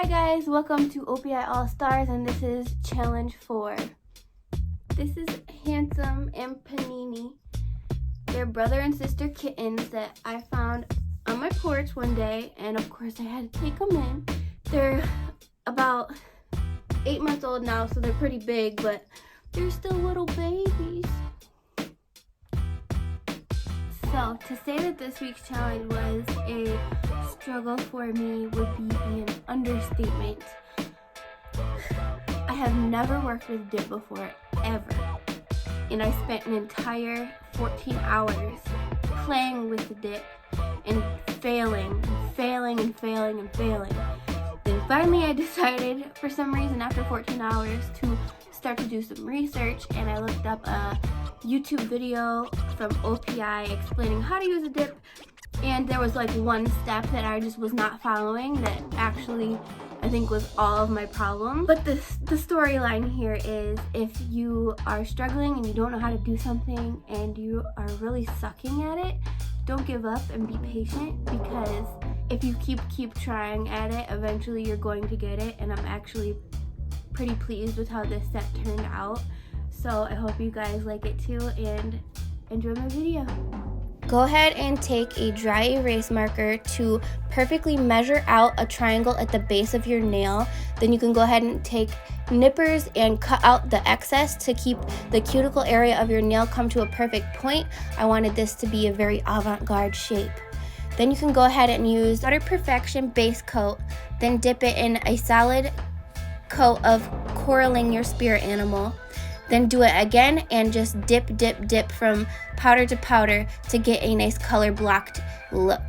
Hi guys, welcome to OPI All Stars, and this is challenge 4. This is Handsome and Panini. They're brother and sister kittens that I found on my porch one day, and of course I had to take them in. They're about 8 months old now, so they're pretty big, but they're still little babies. So to say that this week's challenge was a struggle for me would be an understatement. I have never worked with dip before, ever. And I spent an entire 14 hours playing with the dip and failing. Then finally I decided, for some reason, after 14 hours to start to do some research, and I looked up a YouTube video from OPI explaining how to use a dip, and there was like one step that I just was not following that actually I think was all of my problem. But the storyline here is, if you are struggling and you don't know how to do something and you are really sucking at it, don't give up and be patient, because if you keep trying at it, eventually you're going to get it. And I'm actually pretty pleased with how this set turned out. So I hope you guys like it too and enjoy my video. Go ahead and take a dry erase marker to perfectly measure out a triangle at the base of your nail. Then you can go ahead and take nippers and cut out the excess to keep the cuticle area of your nail come to a perfect point. I wanted this to be a very avant-garde shape. Then you can go ahead and use Butter Perfection base coat, then dip it in a solid coat of coraling your spirit animal. Then do it again and just dip from powder to powder to get a nice color blocked look.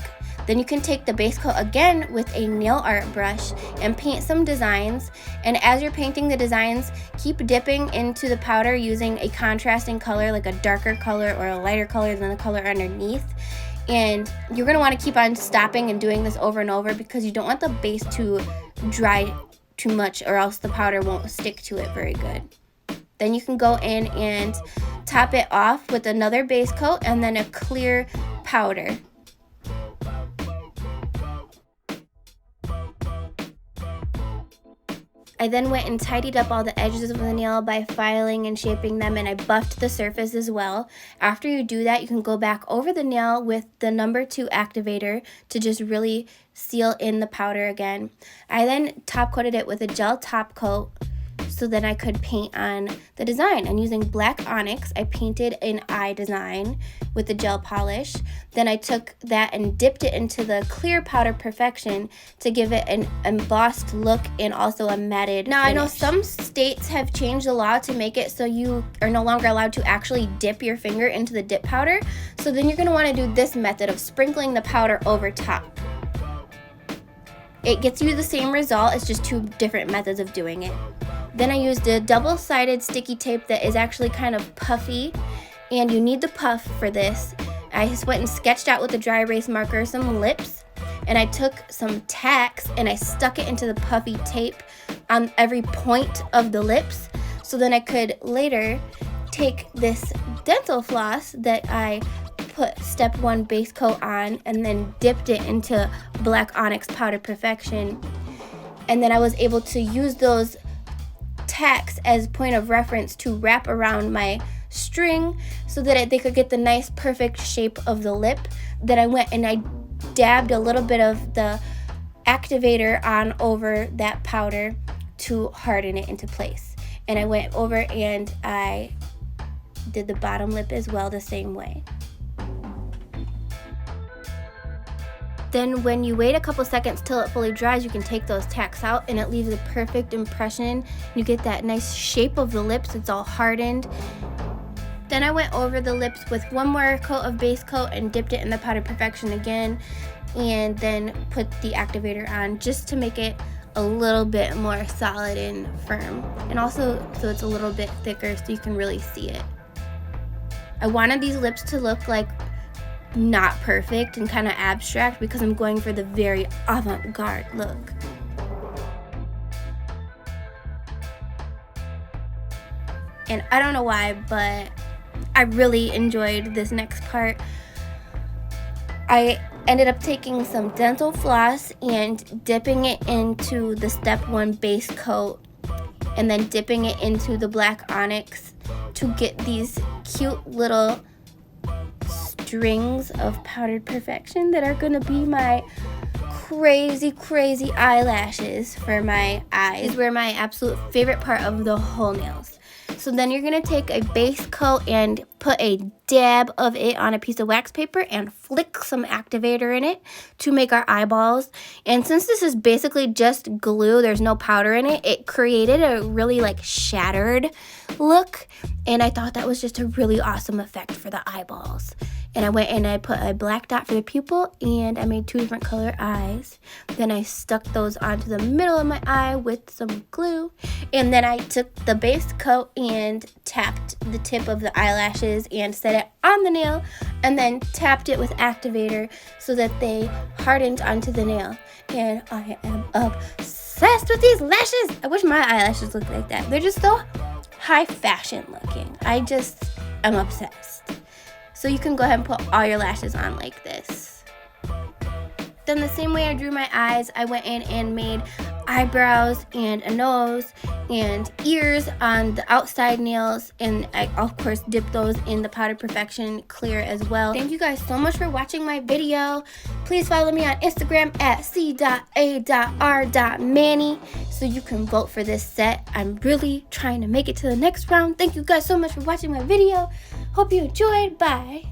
Then you can take the base coat again with a nail art brush and paint some designs. And as you're painting the designs, keep dipping into the powder using a contrasting color, like a darker color or a lighter color than the color underneath. And you're going to want to keep on stopping and doing this over and over, because you don't want the base to dry too much, or else the powder won't stick to it very good. Then you can go in and top it off with another base coat and then a clear powder. I then went and tidied up all the edges of the nail by filing and shaping them, and I buffed the surface as well. After you do that, you can go back over the nail with the number 2 activator to just really seal in the powder again. I then top coated it with a gel top coat so that I could paint on the design. And using black onyx, I painted an eye design with the gel polish. Then I took that and dipped it into the clear Powder Perfection to give it an embossed look and also a matted finish. I know some states have changed the law to make it so you are no longer allowed to actually dip your finger into the dip powder. So then you're gonna wanna do this method of sprinkling the powder over top. It gets you the same result, it's just 2 different methods of doing it. Then I used a double-sided sticky tape that is actually kind of puffy, and you need the puff for this. I just went and sketched out with a dry erase marker some lips, and I took some tacks and I stuck it into the puffy tape on every point of the lips, so then I could later take this dental floss that I put step 1 base coat on and then dipped it into black onyx Powder Perfection. And then I was able to use those tacks as point of reference to wrap around my string so that they could get the nice perfect shape of the lip. Then I went and I dabbed a little bit of the activator on over that powder to harden it into place. And I went over and I did the bottom lip as well the same way. Then when you wait a couple seconds till it fully dries, you can take those tacks out and it leaves a perfect impression. You get that nice shape of the lips, it's all hardened. Then I went over the lips with one more coat of base coat and dipped it in the Powder Perfection again, and then put the activator on just to make it a little bit more solid and firm. And also so it's a little bit thicker so you can really see it. I wanted these lips to look like not perfect and kind of abstract because I'm going for the very avant-garde look. And I don't know why, but I really enjoyed this next part. I ended up taking some dental floss and dipping it into the step 1 base coat, and then dipping it into the black onyx to get these cute little strings of powdered perfection that are gonna be my crazy eyelashes for my eyes. These were my absolute favorite part of the whole nails. So then you're gonna take a base coat and put a dab of it on a piece of wax paper and flick some activator in it to make our eyeballs. And since this is basically just glue, there's no powder in it, it created a really like shattered look. And I thought that was just a really awesome effect for the eyeballs. And I went and I put a black dot for the pupil, and I made 2 different color eyes. Then I stuck those onto the middle of my eye with some glue. And then I took the base coat and tapped the tip of the eyelashes and set it on the nail, and then tapped it with activator so that they hardened onto the nail. And I am obsessed with these lashes. I wish my eyelashes looked like that. They're just so high fashion looking. I just am obsessed. So you can go ahead and put all your lashes on like this. Then the same way I drew my eyes, I went in and made eyebrows and a nose and ears on the outside nails, and I of course dipped those in the Powdered Perfection clear as well. Thank you guys so much for watching my video. Please follow me on Instagram at c.a.r.manny so you can vote for this set. I'm really trying to make it to the next round. Thank you guys so much for watching my video. Hope you enjoyed. Bye.